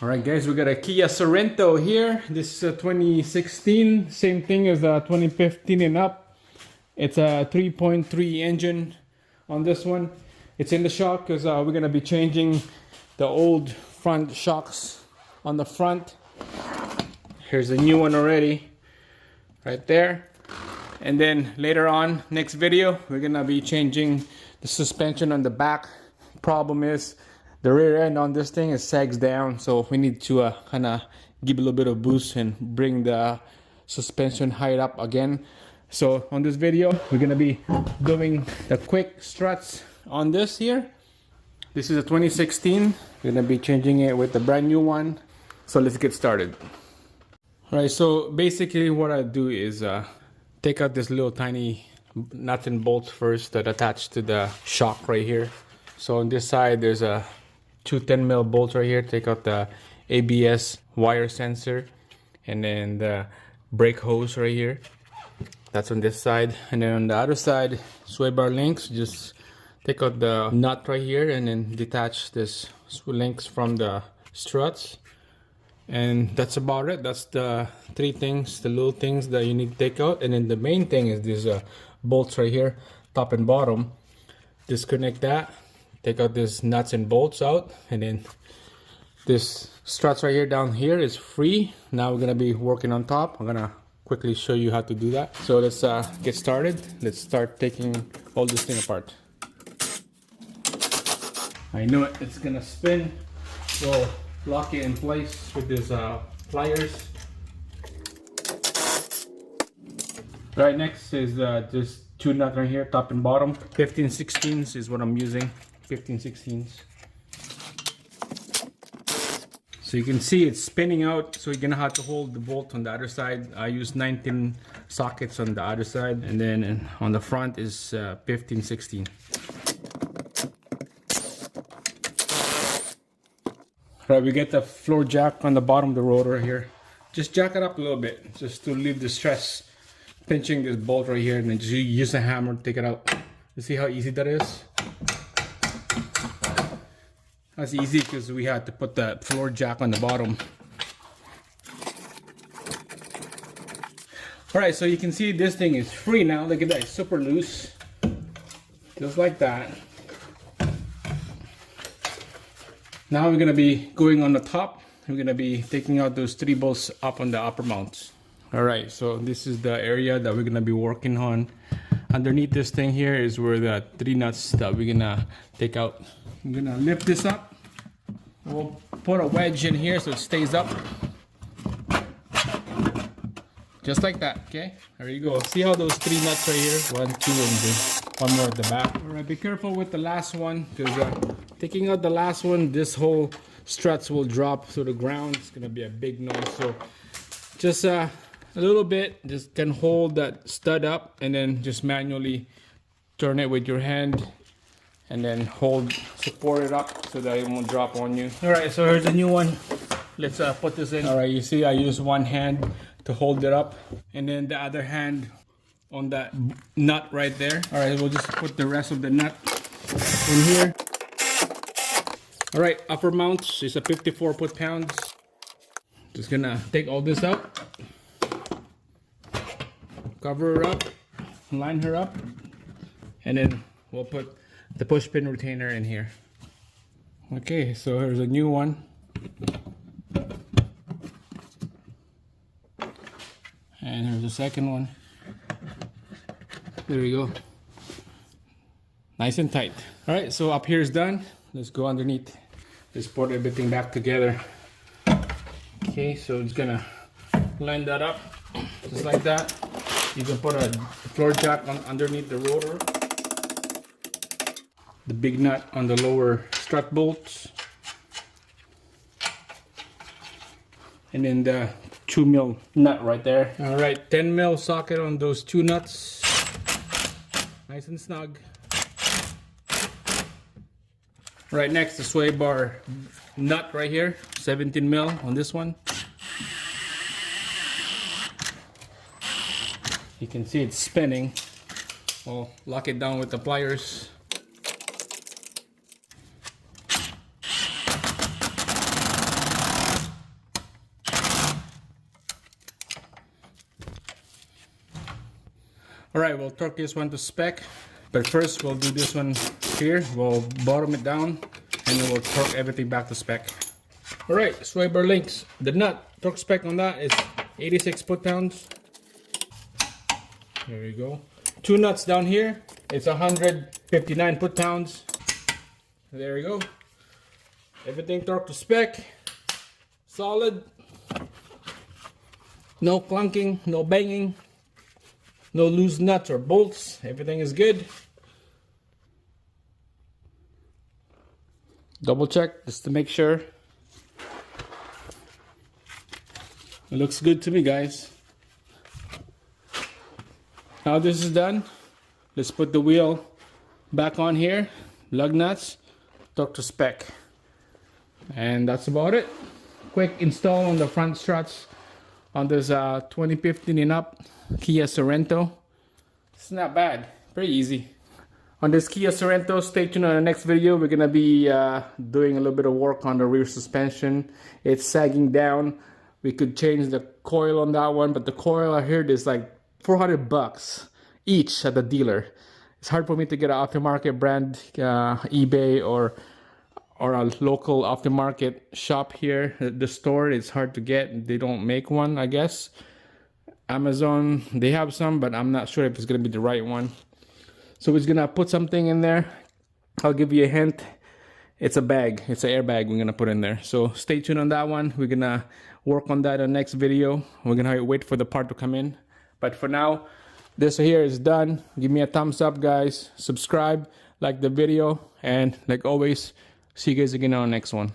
Alright guys, we got a Kia Sorrento here. This is a 2016, same thing as a 2015 and up. It's a 3.3 engine on this one. It's in the shock because we're going to be changing the old front shocks on the front. Here's a new one already, right there. And then later on, next video, we're going to be changing the suspension on the back. Problem is, the rear end on this thing is sags down, so we need to kind of give a little bit of boost and bring the suspension height up again. So on this video, we're gonna be doing the quick struts on this here. This is a 2016. We're gonna be changing it with the brand new one. So let's get started. All right, so basically what I do is take out this little tiny nuts and bolts first that attach to the shock right here. So on this side, there's a two 10mm bolts right here. Take out the ABS wire sensor and then the brake hose right here. That's on this side. And then on the other side, sway bar links. Just take out the nut right here and then detach this links from the struts. And that's about it. That's the three things, the little things that you need to take out. And then the main thing is these bolts right here, top and bottom. Disconnect that. Take out these nuts and bolts out, and then this struts right here down here is free. Now we're gonna be working on top. I'm gonna quickly show you how to do that. So let's get started. Let's start taking all this thing apart. I know it, it's gonna spin. So lock it in place with these pliers. Right next is just two nuts right here, top and bottom. 15/16 is what I'm using. 15/16. So you can see it's spinning out, so you're gonna have to hold the bolt on the other side. I use 19 sockets on the other side, and then on the front is 15/16. Right, we get the floor jack on the bottom of the rotor here. Just jack it up a little bit, just to relieve the stress. Pinching this bolt right here, and then just use a hammer to take it out. You see how easy that is? That's easy because we had to put the floor jack on the bottom. Alright, so you can see this thing is free now. Look at that, it's super loose. Just like that. Now we're going to be going on the top. We're going to be taking out those three bolts up on the upper mounts. Alright, so this is the area that we're going to be working on. Underneath this thing here is where the three nuts that we're going to take out. I'm gonna lift this up. We'll put a wedge in here so it stays up. Just like that, okay? There you go. See how those three nuts right here? 1, 2, and one more at the back. Alright, be careful with the last one, because taking out the last one, this whole struts will drop to the ground. It's gonna be a big noise. So just a little bit, just can hold that stud up and then just manually turn it with your hand. And then support it up so that it won't drop on you. All right, so here's a new one. Let's put this in. All right, you see I use one hand to hold it up, and then the other hand on that nut right there. All right, we'll just put the rest of the nut in here. All right, upper mounts is a 54 foot-pounds. Just gonna take all this out, cover her up, line her up, and then we'll put the push pin retainer in here. Okay, so here's a new one. And here's the second one. There we go. Nice and tight. All right, so up here is done. Let's go underneath. Let's put everything back together. Okay, so it's gonna line that up just like that. You can put a floor jack underneath the rotor. The big nut on the lower strut bolts, and then the 2mm nut right there. All right, 10mm socket on those two nuts, nice and snug. Right next, the sway bar nut right here, 17mm on this one. You can see it's spinning. I'll lock it down with the pliers. All right, we'll torque this one to spec, but first we'll do this one here. We'll bottom it down and then we'll torque everything back to spec. All right, sway bar links. The nut torque spec on that is 86 foot-pounds. There you go. Two nuts down here. It's 159 foot-pounds. There you go. Everything torqued to spec. Solid. No clunking, no banging, no loose nuts or bolts. Everything is good. Double check just to make sure. It looks good to me, guys. Now this is done, let's put the wheel back on here, lug nuts, torque to spec. And that's about it. Quick install on the front struts on this 2015 and up Kia Sorrento. It's not bad, pretty easy. On this Kia Sorrento, stay tuned on the next video. We're gonna be doing a little bit of work on the rear suspension. It's sagging down. We could change the coil on that one, but the coil I heard is like 400 bucks each at the dealer. It's hard for me to get an aftermarket brand, eBay or a local aftermarket shop here. The store is hard to get. They don't make one, I guess. Amazon, they have some, but I'm not sure if it's gonna be the right one. So we're gonna put something in there. I'll give you a hint. It's a bag. It's an airbag we're gonna put in there. So stay tuned on that one. We're gonna work on that in the next video. We're gonna wait for the part to come in. But for now, this here is done. Give me a thumbs up, guys. Subscribe, like the video, and like always, see you guys again on the next one.